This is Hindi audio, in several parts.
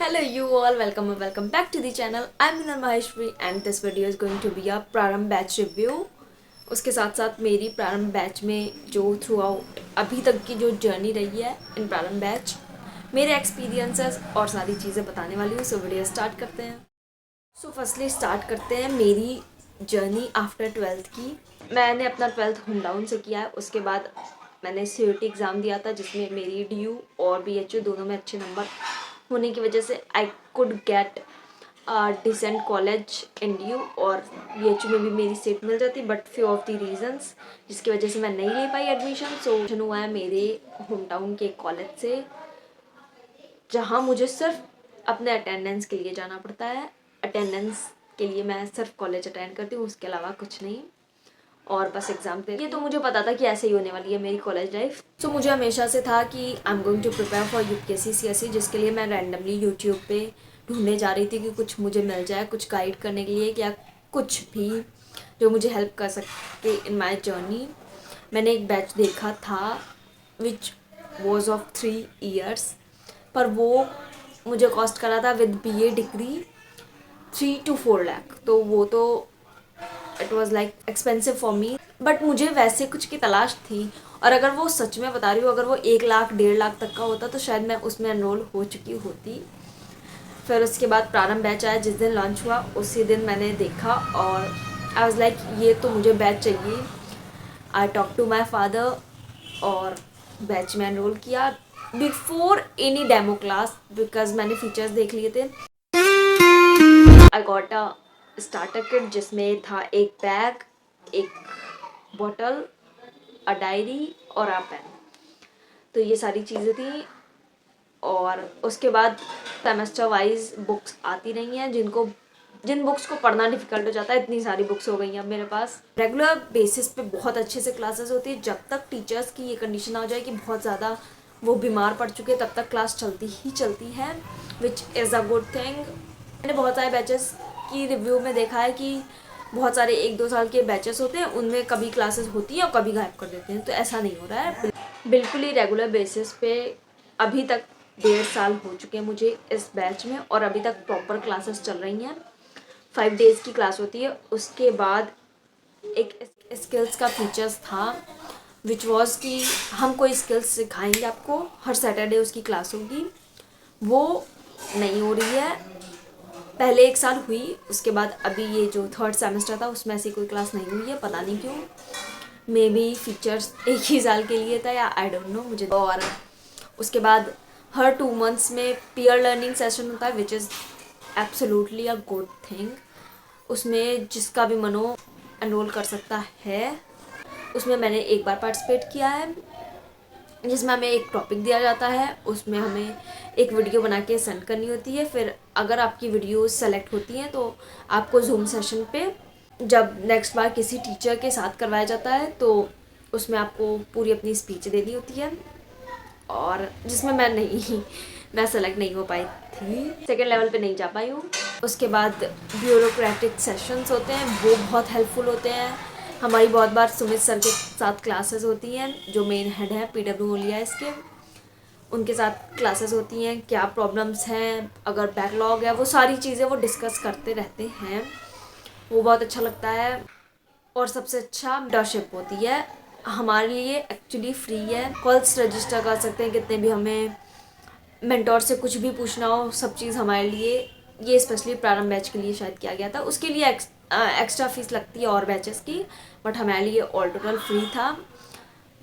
Hello you all, welcome back to the channel. I'm Minal Maheshwari and this video is going to be a प्रारंभ बैच रिव्यू। उसके साथ साथ मेरी प्रारंभ बैच में जो थ्रू आउट अभी तक की जो जर्नी रही है इन प्रारंभ बैच, मेरे एक्सपीरियंसेस और सारी चीज़ें बताने वाली हूँ। सो वीडियो स्टार्ट करते हैं। सो फर्स्टली स्टार्ट करते हैं मेरी जर्नी आफ्टर 12th की। मैंने अपना 12th होम टाउन से किया है। उसके बाद मैंने CUET एग्ज़ाम दिया था जिसमें मेरी DU और BHU दोनों में अच्छे नंबर होने की वजह से I could get decent college in DU और BHU में भी मेरी सीट मिल जाती, but few of the reasons जिसकी वजह से मैं नहीं ले पाई एडमिशन। सो हुआ है मेरे होम टाउन के कॉलेज से, जहाँ मुझे सिर्फ अपने अटेंडेंस के लिए जाना पड़ता है। अटेंडेंस के लिए मैं सिर्फ कॉलेज अटेंड करती हूँ, उसके अलावा कुछ नहीं, और बस एग्ज़ाम दे। ये तो मुझे पता था कि ऐसे ही होने वाली है मेरी कॉलेज लाइफ। तो मुझे हमेशा से था कि I am going to prepare for UPSC CSE, जिसके लिए मैं रैंडमली यूट्यूब पे ढूंढने जा रही थी कि कुछ मुझे मिल जाए, कुछ गाइड करने के लिए या कुछ भी जो मुझे हेल्प कर सके इन माई जर्नी। मैंने एक बैच देखा था विच वॉज ऑफ 3 years, पर वो मुझे कॉस्ट करा था with BA degree 3 to 4 lakh. तो वो तो it was like expensive for me, but मुझे वैसे कुछ की तलाश थी। और अगर वो सच में बता रही हूँ, अगर वो 1 लाख 1.5 लाख तक का होता तो शायद मैं उसमें एनरोल हो चुकी होती। फिर उसके बाद प्रारंभ बैच आया, जिस दिन लॉन्च हुआ उसी दिन मैंने देखा और आई वाज लाइक ये तो मुझे बैच चाहिए। I talk to my father और बैच में एनरोल किया before any demo class, because मैंने फीचर्स देख लिए थे। I got a starter kit जिसमें था एक बैग, एक बॉटल, अ डायरी और अ पेन। तो ये सारी चीज़ें थी। और उसके बाद सेमेस्टर वाइज बुक्स आती रही हैं, जिन बुक्स को पढ़ना डिफ़िकल्ट हो जाता है। इतनी सारी बुक्स हो गई हैं मेरे पास। रेगुलर बेसिस पे बहुत अच्छे से क्लासेस होती है। जब तक टीचर्स की ये कंडीशन आ जाए कि बहुत ज़्यादा वो बीमार पड़ चुके हैं, तब तक क्लास चलती ही चलती है, which is a good thing. मैंने बहुत सारे बैचेस की रिव्यू में देखा है कि बहुत सारे 1-2 साल के बैचेस होते हैं, उनमें कभी क्लासेस होती हैं और कभी गायब कर देते हैं। तो ऐसा नहीं हो रहा है, बिल्कुल ही रेगुलर बेसिस पे। अभी तक 1.5 साल हो चुके हैं मुझे इस बैच में और अभी तक प्रॉपर क्लासेस चल रही हैं। 5 डेज़ की क्लास होती है। उसके बाद एक स्किल्स का फीचर्स था विच वॉज कि हम कोई स्किल्स सिखाएंगे आपको, हर सैटरडे उसकी क्लास होगी। वो नहीं हो रही है। पहले 1 साल हुई, उसके बाद अभी ये जो 3rd सेमेस्टर था उसमें ऐसी कोई क्लास नहीं हुई है, पता नहीं क्यों। मे बी फीचर्स 1 ही साल के लिए था या आई डोंट नो मुझे। और उसके बाद हर 2 months में पीयर लर्निंग सेशन होता है which is absolutely a good thing. उसमें जिसका भी मन हो एनरोल कर सकता है। उसमें मैंने एक बार पार्टिसिपेट किया है, जिसमें हमें एक टॉपिक दिया जाता है, उसमें हमें एक वीडियो बना के सेंड करनी होती है। फिर अगर आपकी वीडियो सेलेक्ट होती हैं तो आपको जूम सेशन पे जब नेक्स्ट बार किसी टीचर के साथ करवाया जाता है तो उसमें आपको पूरी अपनी स्पीच देनी होती है, और जिसमें मैं सेलेक्ट नहीं हो पाई थी, सेकेंड लेवल पे नहीं जा पाई हूँ। उसके बाद ब्यूरोक्रेटिक सेशंस होते हैं, वो बहुत हेल्पफुल होते हैं। हमारी बहुत बार सुमित सर के साथ क्लासेस होती हैं, जो मेन हेड है PW ओलिया इसके, उनके साथ क्लासेस होती हैं। क्या प्रॉब्लम्स हैं, अगर बैकलॉग है, वो सारी चीज़ें वो डिस्कस करते रहते हैं। वो बहुत अच्छा लगता है। और सबसे अच्छा मेंटरशिप होती है, हमारे लिए एक्चुअली फ्री है। कॉल्स रजिस्टर कर सकते हैं कितने भी, हमें मेंटोर से कुछ भी पूछना हो, सब चीज़ हमारे लिए। ये स्पेशली प्रारंभ बैच के लिए शायद किया गया था। उसके लिए एक्स्ट्रा फीस लगती है और बैचेस की, बट हमारे लिए ऑल टोटल फ्री था।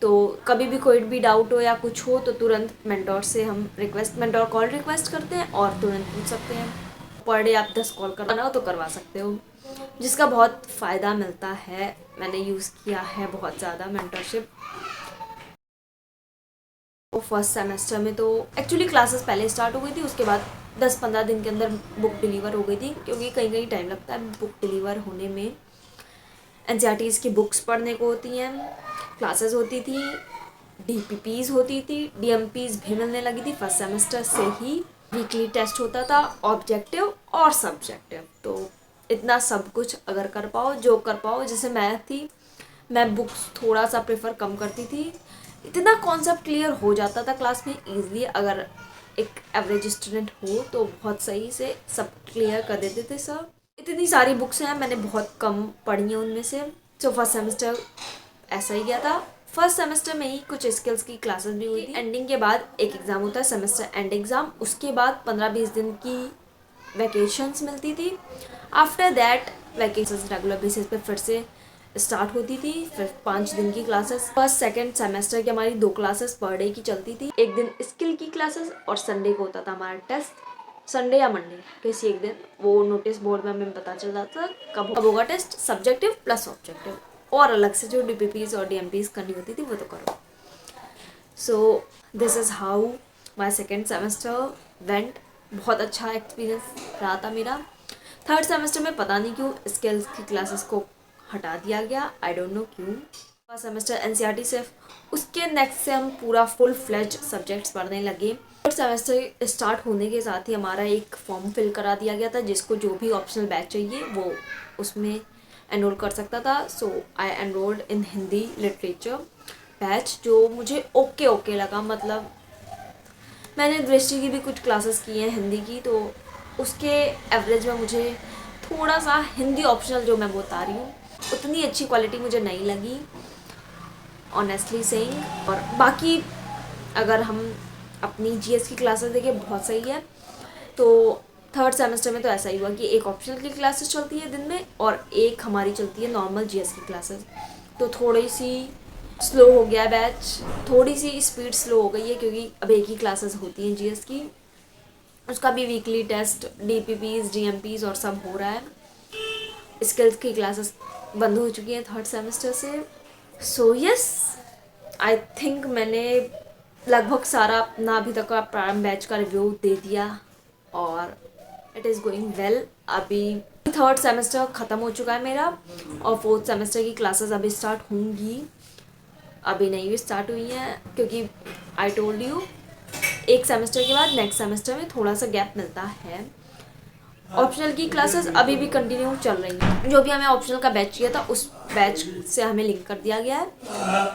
तो कभी भी कोई भी डाउट हो या कुछ हो तो तुरंत मेंटोर से हम मेंटोर कॉल रिक्वेस्ट करते हैं और तुरंत पूछ सकते हैं। पर डे आप 10 कॉल करवाना हो तो करवा सकते हो, जिसका बहुत फ़ायदा मिलता है। मैंने यूज़ किया है बहुत ज़्यादा मेंटरशिप। वो फर्स्ट सेमेस्टर में तो एक्चुअली क्लासेस पहले स्टार्ट हो गई थी, उसके बाद 10-15 दिन के अंदर बुक डिलीवर हो गई थी, क्योंकि कहीं कहीं टाइम लगता है बुक डिलीवर होने में। NCERTs की बुक्स पढ़ने को होती हैं, क्लासेस होती थी, DPPs होती थी, DMPs भी मिलने लगी थी फर्स्ट सेमेस्टर से ही। वीकली टेस्ट होता था, ऑब्जेक्टिव और सब्जेक्टिव। तो इतना सब कुछ अगर कर पाओ, जो कर पाओ। जैसे मैथ थी, मैं बुक्स थोड़ा सा प्रेफर कम करती थी, इतना कॉन्सेप्ट क्लियर हो जाता था क्लास में ईजिली अगर एक एवरेज स्टूडेंट हो तो बहुत सही से सब क्लियर कर देते थे सर। इतनी सारी बुक्स हैं, मैंने बहुत कम पढ़ी हैं उनमें से। तो फर्स्ट सेमेस्टर ऐसा ही गया था। फर्स्ट सेमेस्टर में ही कुछ स्किल्स की क्लासेस भी हुई थी। एंडिंग के बाद एक एग्ज़ाम होता है, सेमेस्टर एंड एग्ज़ाम। उसके बाद 15-20 दिन की वैकेशंस मिलती थी। After that vacations regular basis पे फिर से स्टार्ट होती थी। फिर 5 दिन की क्लासेस फर्स्ट सेकंड सेमेस्टर की हमारी 2 क्लासेस पर डे की चलती थी। एक दिन स्किल की क्लासेस और संडे को होता था हमारा टेस्ट। संडे या मंडे किसी एक दिन वो नोटिस बोर्ड में हमें पता चल जाता था कब होगा टेस्ट, सब्जेक्टिव प्लस ऑब्जेक्टिव। और अलग से जो DPPs और DMPs करनी होती थी वो तो करो। So this is how my second semester went. बहुत अच्छा एक्सपीरियंस रहा था मेरा। थर्ड सेमेस्टर में पता नहीं क्यों स्किल्स की क्लासेस को हटा दिया गया, आई डोंट नो क्यों। फर्स्ट सेमेस्टर NCERT सिर्फ, उसके नेक्स्ट से हम पूरा फुल फ्लेज सब्जेक्ट्स पढ़ने लगे। थर्ड सेमेस्टर स्टार्ट होने के साथ ही हमारा एक फॉर्म फिल करा दिया गया था जिसको जो भी ऑप्शनल बैच चाहिए वो उसमें एनरोल कर सकता था। So I enrolled in Hindi literature batch, जो मुझे ओके लगा। मतलब मैंने दृष्टि की भी कुछ क्लासेस की हैं हिंदी की, तो उसके एवरेज में मुझे थोड़ा सा हिंदी ऑप्शनल जो मैं बता रही हूँ उतनी अच्छी क्वालिटी मुझे नहीं लगी, ऑनेस्टली सेइंग। और बाकी अगर हम अपनी GS की क्लासेस देखें बहुत सही है। तो थर्ड सेमेस्टर में तो ऐसा ही हुआ कि एक ऑप्शनल की क्लासेस चलती है दिन में और एक हमारी चलती है नॉर्मल GS की क्लासेस। तो थोड़ी सी स्लो हो गया बैच, थोड़ी सी स्पीड स्लो हो गई है क्योंकि अब एक ही क्लासेस होती हैं GS की। उसका भी वीकली टेस्ट, DPPs DMPs और सब हो रहा है। स्किल्स की क्लासेस बंद हो चुकी हैं थर्ड सेमेस्टर से। सो यस, आई थिंक मैंने लगभग सारा अपना अभी तक का प्रारंभ बैच का रिव्यू दे दिया और इट इज़ गोइंग वेल। अभी थर्ड सेमेस्टर ख़त्म हो चुका है मेरा और फोर्थ सेमेस्टर की क्लासेस अभी स्टार्ट होंगी। अभी नहीं भी स्टार्ट हुई हैं क्योंकि आई टोल्ड यू एक सेमेस्टर के बाद नेक्स्ट सेमेस्टर में थोड़ा सा गैप मिलता है। ऑप्शनल की क्लासेस अभी भी कंटिन्यू चल रही हैं। जो भी हमें ऑप्शनल का बैच किया था उस बैच से हमें लिंक कर दिया गया है,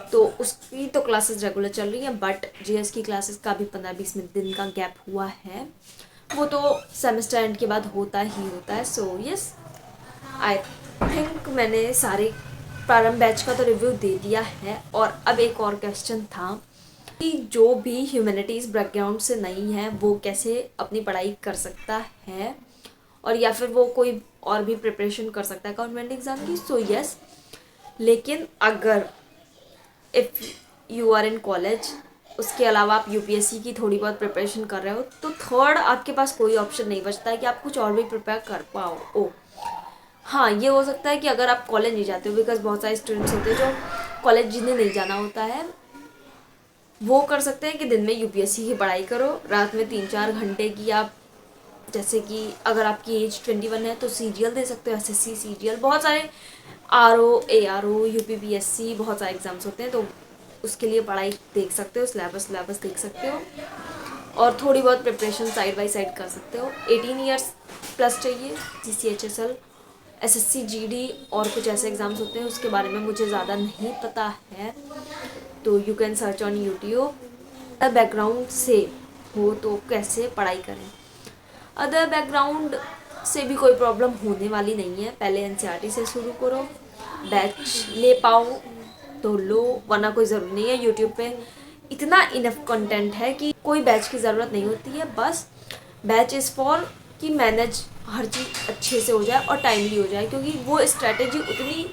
तो उसकी तो क्लासेस रेगुलर चल रही हैं। बट GS की क्लासेस का भी 15-20 दिन का गैप हुआ है, वो तो सेमेस्टर एंड के बाद होता ही होता है। सो यस, आई थिंक मैंने सारे प्रारंभ बैच का तो रिव्यू दे दिया है। और अब एक और क्वेश्चन था कि जो भी ह्यूमैनिटीज़ बैकग्राउंड से नहीं है वो कैसे अपनी पढ़ाई कर सकता है और या फिर वो कोई और भी प्रिपरेशन कर सकता है गवर्नमेंट एग्ज़ाम की। सो यस, लेकिन अगर if you are in college, उसके अलावा आप UPSC की थोड़ी बहुत प्रिपरेशन कर रहे हो तो थर्ड आपके पास कोई ऑप्शन नहीं बचता है कि आप कुछ और भी प्रिपेयर कर पाओ। हाँ, ये हो सकता है कि अगर आप कॉलेज नहीं जाते हो, बिकॉज बहुत सारे स्टूडेंट्स होते हैं जो कॉलेज जिन्हें नहीं जाना होता है वो कर सकते हैं कि दिन में UPSC की पढ़ाई करो, रात में 3-4 घंटे की आप, जैसे कि अगर आपकी एज 21 है तो CGL दे सकते हो, SSC CGL, बहुत सारे RO ARO UPPSC बहुत सारे एग्ज़ाम्स होते हैं, तो उसके लिए पढ़ाई देख सकते हो, सिलेबस देख सकते हो और थोड़ी बहुत प्रिपरेशन साइड बाय साइड कर सकते हो। 18 ईयर्स प्लस चाहिए। CCHSL SSC GD और कुछ ऐसे एग्ज़ाम्स होते हैं, उसके बारे में मुझे ज़्यादा नहीं पता है, तो you can search on YouTube. Background से हो तो कैसे पढ़ाई करें। अदर बैकग्राउंड से भी कोई प्रॉब्लम होने वाली नहीं है। पहले NCERT से शुरू करो, बैच ले पाओ तो लो, वरना कोई ज़रूरी नहीं है। यूट्यूब पे इतना इनफ कंटेंट है कि कोई बैच की ज़रूरत नहीं होती है। बस बैच इज़ फॉर कि मैनेज हर चीज़ अच्छे से हो जाए और टाइमली हो जाए, क्योंकि वो स्ट्रैटेजी उतनी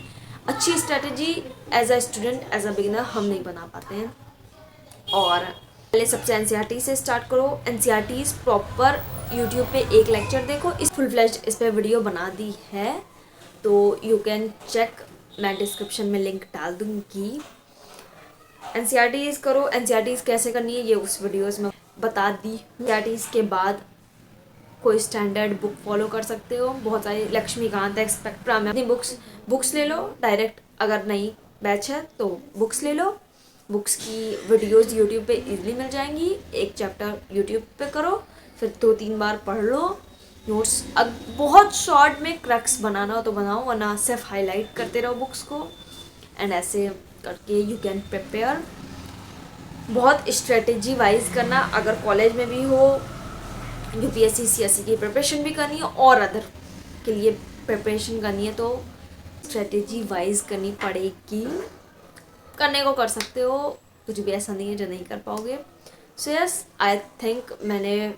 अच्छी strategy as a student as a beginner हम नहीं बना पाते हैं। और पहले सबसे NCERT से स्टार्ट करो। NCERTs प्रॉपर यूट्यूब पे एक लेक्चर देखो, इस फुल फ्लैश इस पर वीडियो बना दी है, तो यू कैन चेक, मैं डिस्क्रिप्शन में लिंक डाल दूँगी। NCERTs करो। NCERTs कैसे करनी है ये उस वीडियोज़ में बता दी। NCERTs के बाद कोई स्टैंडर्ड बुक फॉलो कर सकते हो, बहुत सारी लक्ष्मीकांत, एक्सपेक्ट्रम, अपनी बुक्स ले लो डायरेक्ट। अगर नहीं बैच है तो बुक्स ले लो, बुक्स की वीडियोस यूट्यूब पे इजीली मिल जाएंगी। एक चैप्टर यूट्यूब पे करो, फिर 2-3 बार पढ़ लो नोट्स। अब बहुत शॉर्ट में क्रक्स बनाना हो तो बनाओ, वरना सिर्फ हाईलाइट करते रहो बुक्स को, एंड ऐसे करके यू कैन प्रिपेयर। बहुत स्ट्रेटेजी वाइज करना, अगर कॉलेज में भी हो, यूपीएससी सीएससी की प्रिपरेशन भी करनी है और अदर के लिए प्रिपरेशन करनी है तो स्ट्रेटेजी वाइज करनी पड़ेगी। करने को कर सकते हो, कुछ भी ऐसा नहीं है जो नहीं कर पाओगे। सो यस, आई थिंक मैंने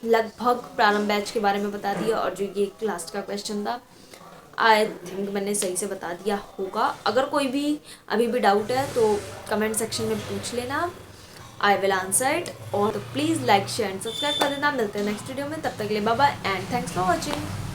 लगभग प्रारंभ बैच के बारे में बता दिया, और जो ये लास्ट का क्वेश्चन था आई थिंक मैंने सही से बता दिया होगा। अगर कोई भी अभी भी डाउट है तो कमेंट सेक्शन में पूछ लेना, आई विल आंसर इट। और तो please like share and subscribe कर देना। मिलते हैं नेक्स्ट वीडियो में, तब तक के लिए bye bye and thanks for watching.